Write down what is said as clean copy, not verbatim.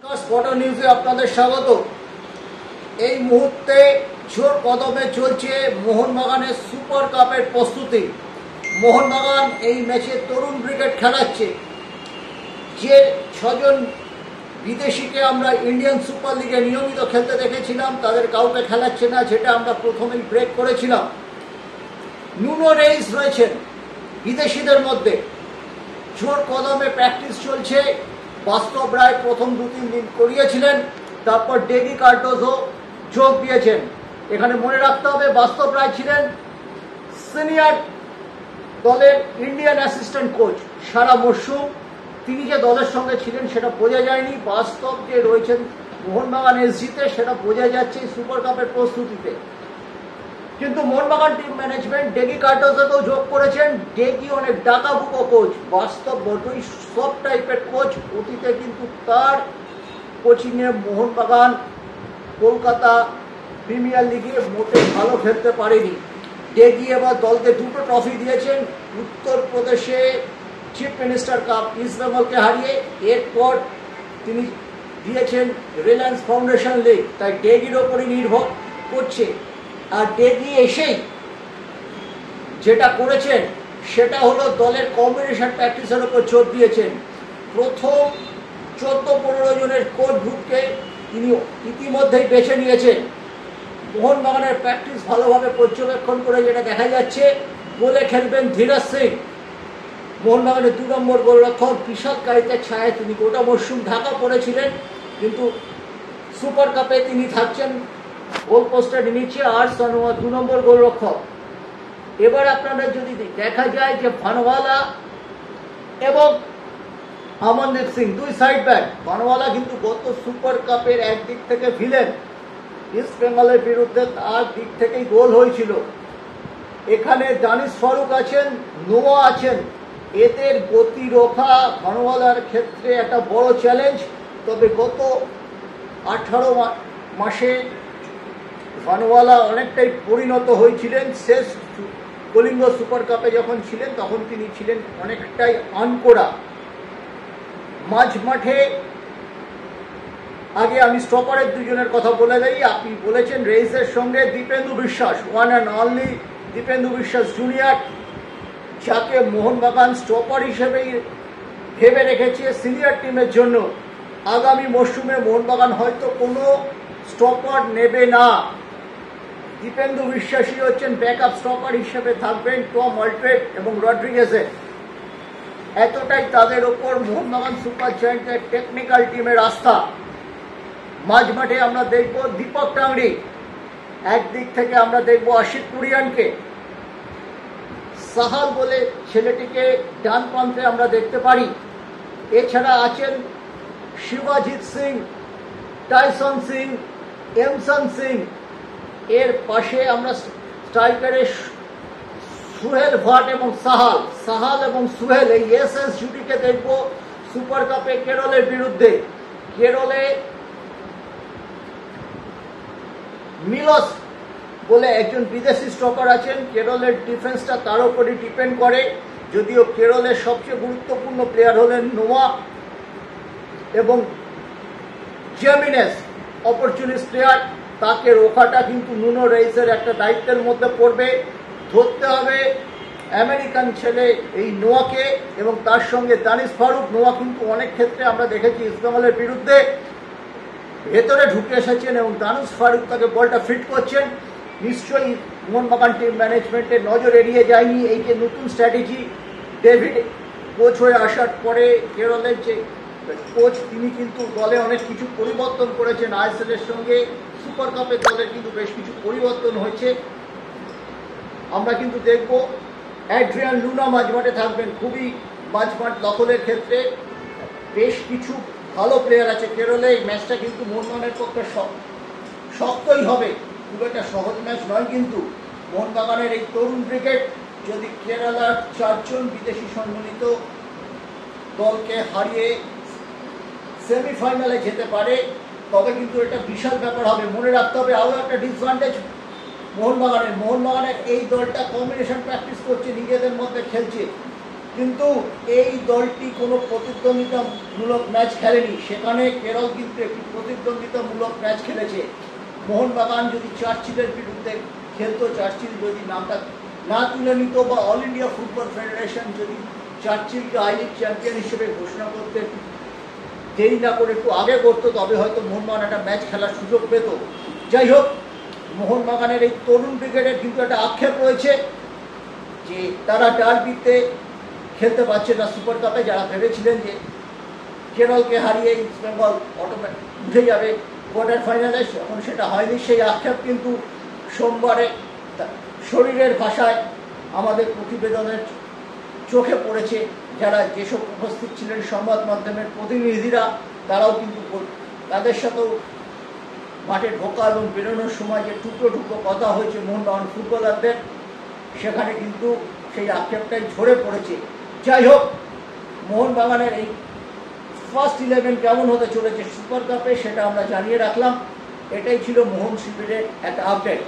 Spotter নিউজে আপনাদের স্বাগত। এই মুহূর্তে জোর কদমে চলছে মোহনবাগানের সুপার কাপের প্রস্তুতি। মোহনবাগান এই ম্যাচে তরুণ ব্রিগেড খেলাচ্ছে। যে ছজন বিদেশিকে আমরা ইন্ডিয়ান সুপার লিগে নিয়মিত খেলতে দেখেছিলাম তাদের কাউকে খেলাচ্ছে না, যেটা আমরা প্রথমেই ব্রেক করেছিলাম। নুনো রেইস রয়েছেন বিদেশিদের মধ্যে। জোর কদমে প্র্যাকটিস চলছে। বাস্তব রায় প্রথম 2-3 দিন করিয়েছিলেন, তারপর ডেগি কার্ডোজো যোগ দিয়েছেন। এখানে মনে রাখতে হবে বাস্তব রায় ছিলেন সিনিয়র দলের ইন্ডিয়ান অ্যাসিস্ট্যান্ট কোচ সারা মরশুম। তিনি যে দলের সঙ্গে ছিলেন সেটা বোঝা যায়নি। বাস্তব যে রয়েছেন মোহনবাগান এসজিতে সেটা বোঝা যাচ্ছে সুপার কাপের প্রস্তুতিতে। কিন্তু মোহনবাগান টিম ম্যানেজমেন্ট ডেগি কার্ডোজোকেও যোগ করেছেন। ডেগি অনেক ডাকাবুকো কোচ, বাস্তব বটুই সব টাইপের কোচ। অতীতে কিন্তু তার কোচিংয়ে মোহনবাগান কলকাতা প্রিমিয়ার লিগে মোটে ভালো খেলতে পারেনি। ডেগি এবার দলকে 2টো ট্রফি দিয়েছেন। উত্তরপ্রদেশে চিফ মিনিস্টার কাপ ইস্ট বেঙ্গলকে হারিয়ে, এরপর তিনি দিয়েছেন রিলায়েন্স ফাউন্ডেশন লিগ। তাই ডেগির ওপরই নির্ভর করছে। আর ডেগি এসেই যেটা করেছেন সেটা হলো দলের কম্বিনেশন প্র্যাকটিসের ওপর জোর দিয়েছেন। প্রথম 14-15 জনের কোর গ্রুপকে তিনি ইতিমধ্যেই বেছে নিয়েছেন। মোহনবাগানের প্র্যাকটিস ভালোভাবে পর্যবেক্ষণ করে যেটা দেখা যাচ্ছে, গোলে খেলবেন ধীরাজ সিং। মোহনবাগানের 2 নম্বর গোলরক্ষক বিশাল কারিতের ছায়ায় তিনি গোটা মরশুম ঢাকা পড়েছিলেন, কিন্তু সুপার কাপে তিনি থাকছেন গোল পোস্টের নিচে। আর সানোয়া 2 নম্বর গোলরক্ষক। এবার আপনারা যদি দেখা যায় যে ভানওয়ালা এবং আমনদীপ সিং 2 সাইড ব্যাক। ভানওয়ালা কিন্তু গত সুপার কাপের একদিক থেকে ভিলেন, ইস্ট বেঙ্গলের বিরুদ্ধে তার দিক থেকেই গোল হয়েছিল। এখানে দানিশ ফারুক আছেন, নোয়া আছেন। এদের গতি রক্ষা ভানওয়ালার ক্ষেত্রে একটা বড় চ্যালেঞ্জ। তবে গত 18 মাসে ভানওয়ালা অনেকটাই পরিণত হয়েছিলেন। শেষ কলিঙ্গ সুপার কাপে যখন ছিলেন তখন তিনি ছিলেন অনেকটাই আনকোড়া। মাঝ মাঠে আগে আমি স্টপারের 2 জনের কথা বলে দিই। আপনি বলেছেন রেইসের সঙ্গে দীপেন্দু বিশ্বাস, ওয়ান অ্যান্ড অনলি দীপেন্দু বিশ্বাস জুনিয়র, যাকে মোহনবাগান স্টপার হিসেবেই ভেবে রেখেছে সিনিয়র টিমের জন্য। আগামী মরশুমে মোহনবাগান হয়তো কোনো স্টপার নেবে না। দীপেন্দু বিশ্বাসই হচ্ছেন ব্যাকআপ স্টপার হিসেবে থাকবেন টম অল্ট্রেট এবং রড্রিগেজের। এতটাই তাদের ওপর মোহনবাগান সুপার জায়ান্টের টেকনিক্যাল টিমের আস্থা। মাঝ মাঠে আমরা দেখব দীপক টাংরি, একদিক থেকে আমরা দেখব আশিক কুরিয়ানকে। সাহাল বলে ছেলেটিকে ডান প্রান্তে আমরা দেখতে পারি। এছাড়া আছেন শিবাজিৎ সিং, টাইসন সিং, এমসন সিং। এর পাশে আমরা স্ট্রাইকারে সুহেল ভাট এবং সাহাল এবং সুহেল, এই এসএস জুটিকে দেখব সুপার কাপে কেরলের বিরুদ্ধে। কেরলে মিলস বলে একজন বিদেশি স্টপার আছেন। কেরলের ডিফেন্সটা তার উপরই ডিপেন্ড করে। যদিও কেরলের সবচেয়ে গুরুত্বপূর্ণ প্লেয়ার হলেন নোয়া এবং জেমিনেস, অপরচুনিস্ট প্লেয়ার। তাকে রোখাটা কিন্তু নুনো রেইসের একটা দায়িত্বের মধ্যে পড়বে। ধরতে হবে আমেরিকান ছেলে এই নোয়াকে এবং তার সঙ্গে দানিশ ফারুক। নোয়া কিন্তু অনেক ক্ষেত্রে আমরা দেখেছি ইস্টবেঙ্গলের বিরুদ্ধে ভেতরে ঢুকে এসেছেন এবং দানিশ ফারুক তাকে বলটা ফিট করছেন। নিশ্চয়ই মোহনবাগান টিম ম্যানেজমেন্টের নজর এড়িয়ে যায়নি এই যে নতুন স্ট্র্যাটেজি। ডেভিড কোচ হয়ে আসার পরে কেরলের যে কোচ তিনি কিন্তু দলে অনেক কিছু পরিবর্তন করেছেন। আইএসএলের সঙ্গে সুপার কাপে দলের কিন্তু বেশ কিছু পরিবর্তন হয়েছে। আমরা কিন্তু দেখব অ্যাড্রিয়ান লুনা মাঝমাঠে থাকবেন। খুবই মাঝমাঠ দখলের ক্ষেত্রে বেশ কিছু ভালো প্লেয়ার আছে কেরলে। এই ম্যাচটা কিন্তু মোহনবাগানের পক্ষে শক্তই হবে, খুব একটা সহজ ম্যাচ নয়। কিন্তু মোহনবাগানের এই তরুণ ব্রিগেড যদি কেরালার 4 জন বিদেশি সম্মিলিত দলকে হারিয়ে সেমিফাইনালে যেতে পারে তবে কিন্তু এটা বিশাল ব্যাপার হবে। মনে রাখতে হবে আরও একটা ডিসঅ্যাডভান্টেজ মোহনবাগানের এই দলটা কম্বিনেশন প্র্যাকটিস করছে, নিজেদের মধ্যে খেলছে। কিন্তু এই দলটি কোনো প্রতিদ্বন্দ্বিতামূলক ম্যাচ খেলেনি। সেখানে কেরল কিন্তু একটি প্রতিদ্বন্দ্বিতামূলক ম্যাচ খেলেছে। মোহনবাগান যদি চার্চিলের বিরুদ্ধে খেলতো, চার্চিল যদি নামটা না তুলে নিত বা অল ইন্ডিয়া ফুটবল ফেডারেশন যদি চার্চিলকে আই লিগ চ্যাম্পিয়ন হিসেবে ঘোষণা করতে দেরি না করে একটু আগে করতো, তবে হয়তো মোহনবাগান একটা ম্যাচ খেলার সুযোগ পেত। যাই হোক, মোহনবাগানের এই তরুণ ব্রিগেডের কিন্তু একটা আক্ষেপ রয়েছে যে তারা ডার্বিতে খেলতে পারছে না সুপার কাপে। যারা ভেবেছিলেন যে কেরলকে হারিয়ে ইস্ট বেঙ্গল অটোমেটিক উঠে যাবে কোয়ার্টার ফাইনালে, এখন সেটা হয়নি। সেই আক্ষেপ কিন্তু সোমবারে শরীরের ভাষায় আমাদের প্রতিবেদনের চোখে পড়েছে। যারা যেসব উপস্থিত ছিলেন সংবাদ মাধ্যমের প্রতিনিধিরা, তারাও কিন্তু তাদের সাথেও মাঠে ঢোকা এবং বেরোনোর সময় যে টুকরো টুকরো কথা হয়েছে মোহনবাগান ফুটবলারদের, সেখানে কিন্তু সেই আক্ষেপটাই ঝরে পড়েছে। যাই হোক, মোহনবাগানের এই ফার্স্ট 11 কেমন হতে চলেছে সুপার কাপে সেটা আমরা জানিয়ে রাখলাম। এটাই ছিল মোহন শিবিরের একটা আপডেট।